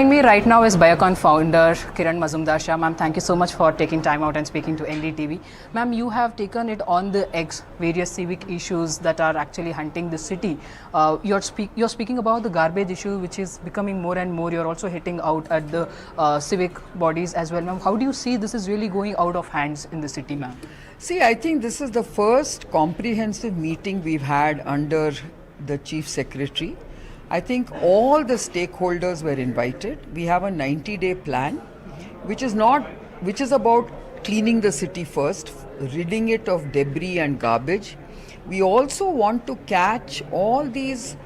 Me right now is Biocon Founder Kiran Mazumdar Shaw. Ma'am, thank you so much for taking time out and speaking to NDTV. Ma'am, you have taken it on the X, various civic issues that are actually hunting the city. You're speaking about the garbage issue, which is becoming more and more. You're also hitting out at the civic bodies as well. Ma'am, how do you see this is really going out of hands in the city, ma'am? See, I think this is the first comprehensive meeting we've had under the Chief Secretary. I think all the stakeholders were invited. We have a 90-day plan, which is about cleaning the city first, ridding it of debris and garbage. We also want to catch all these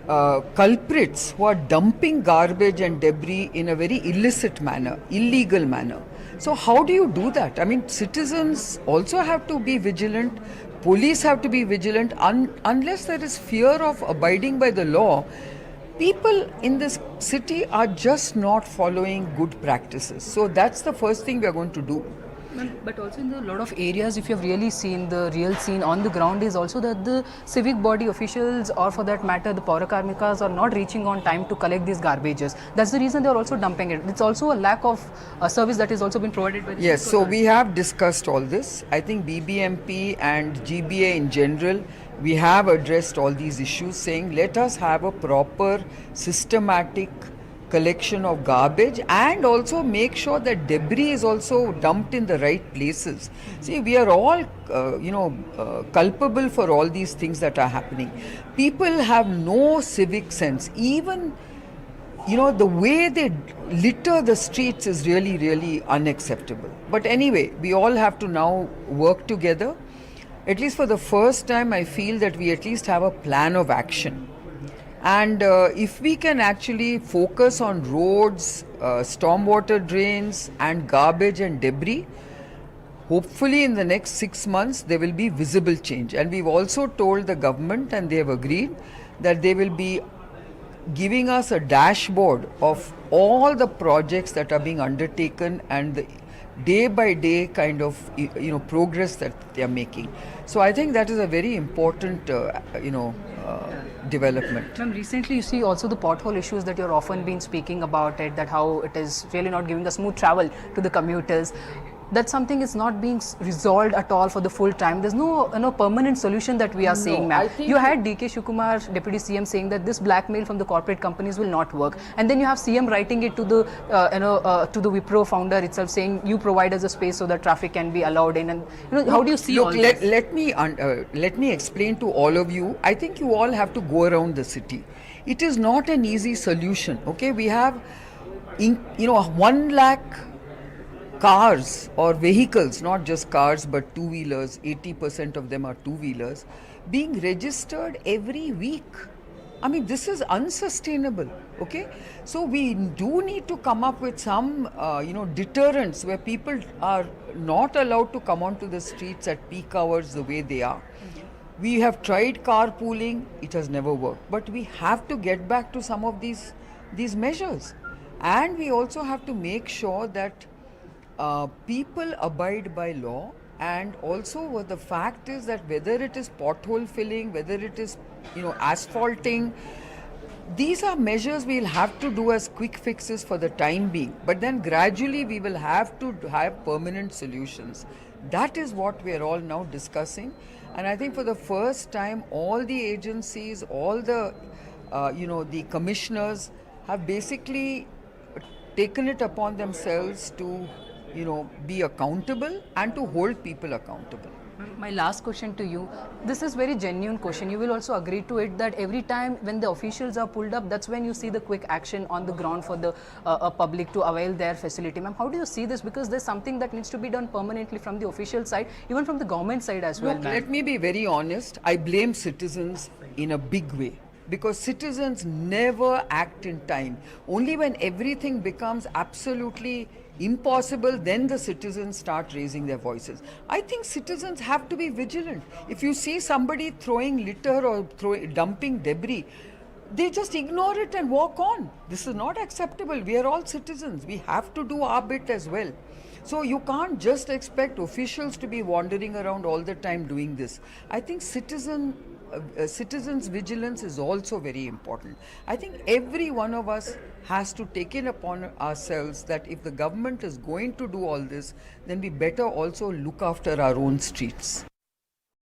culprits who are dumping garbage and debris in a very illicit manner, illegal manner. So how do you do that? I mean, citizens also have to be vigilant. Police have to be vigilant. Unless there is fear of abiding by the law, people in this city are just not following good practices. So that's the first thing we are going to do. But also in a lot of areas, if you have really seen the real scene on the ground, is also that the civic body officials, or for that matter the Paura Karmikas, are not reaching on time to collect these garbages. That's the reason they are also dumping it. It's also a lack of service that is also been provided by the Yes, so we have discussed all this. I think BBMP and GBA in general, we have addressed all these issues, saying let us have a proper systematic collection of garbage and also make sure that debris is also dumped in the right places. See, we are all culpable for all these things that are happening. People have no civic sense. Even the way they litter the streets is really, really unacceptable. But anyway, we all have to now work together. At least for the first time, I feel that we at least have a plan of action. And if we can actually focus on roads, stormwater drains and garbage and debris, hopefully in the next 6 months there will be visible change. And we've also told the government, and they have agreed, that they will be giving us a dashboard of all the projects that are being undertaken and the day by day kind of progress that they are making. So I think that is a very important development. Ma'am, recently you see also the pothole issues that you're often been speaking about it, that how it is really not giving a smooth travel to the commuters. That something is not being resolved at all for the full time. There's no permanent solution that we are seeing, ma'am. You had DK Shivakumar, Deputy CM, saying that this blackmail from the corporate companies will not work, and then you have CM writing it to the to the Wipro founder itself, saying you provide us a space so that traffic can be allowed in. And how do you see all this? Let me explain to all of you. I think you all have to go around the city. It is not an easy solution. Okay, we have 1 lakh cars or vehicles, not just cars but two-wheelers, 80% of them are two-wheelers, being registered every week. I mean, this is unsustainable, okay? So we do need to come up with some, deterrents where people are not allowed to come onto the streets at peak hours the way they are. We have tried carpooling, it has never worked, but we have to get back to some of these measures. And we also have to make sure that people abide by law, and also the fact is that whether it is pothole filling, whether it is asphalting, these are measures we'll have to do as quick fixes for the time being, but then gradually we will have to have permanent solutions. That is what we are all now discussing, and I think for the first time all the agencies, all the the commissioners have basically taken it upon themselves to be accountable and to hold people accountable. My last question to you, this is very genuine question. You will also agree to it that every time when the officials are pulled up, that's when you see the quick action on the ground for the public to avail their facility. Ma'am, how do you see this? Because there's something that needs to be done permanently from the official side, even from the government side as well. Look, let me be very honest. I blame citizens in a big way, because citizens never act in time. Only when everything becomes absolutely impossible, then the citizens start raising their voices. I think citizens have to be vigilant. If you see somebody throwing litter or dumping debris, they just ignore it and walk on. This is not acceptable. We are all citizens. We have to do our bit as well. So you can't just expect officials to be wandering around all the time doing this. I think citizen citizens' vigilance is also very important. I think every one of us has to take it upon ourselves that if the government is going to do all this, then we better also look after our own streets.